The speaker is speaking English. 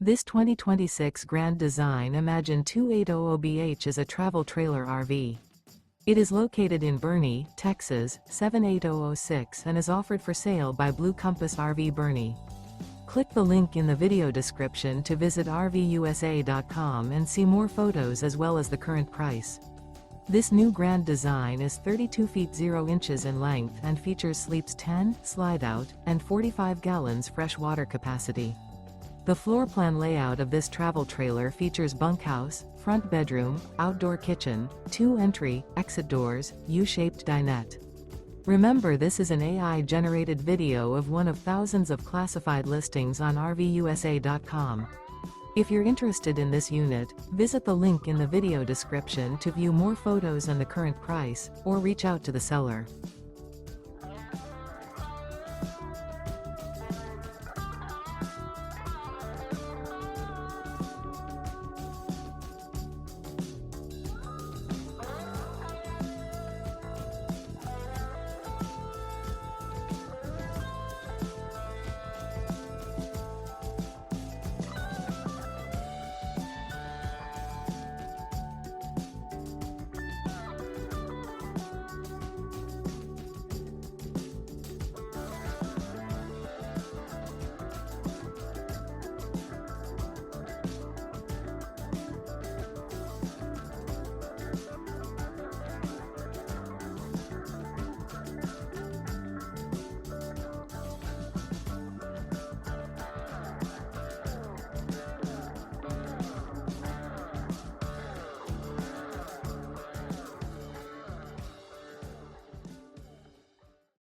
This 2026 Grand Design Imagine 2800BH is a travel trailer RV. It is located in Boerne, Texas, 78006 and is offered for sale by Blue Compass RV Boerne. Click the link in the video description to visit RVUSA.com and see more photos as well as the current price. This new Grand Design is 32 feet 0 inches in length and features sleeps 10, slide-out, and 45 gallons fresh water capacity. The floor plan layout of this travel trailer features bunkhouse, front bedroom, outdoor kitchen, 2 entry, exit doors, U-shaped dinette. Remember, this is an AI-generated video of one of thousands of classified listings on RVUSA.com. If you're interested in this unit, visit the link in the video description to view more photos and the current price, or reach out to the seller.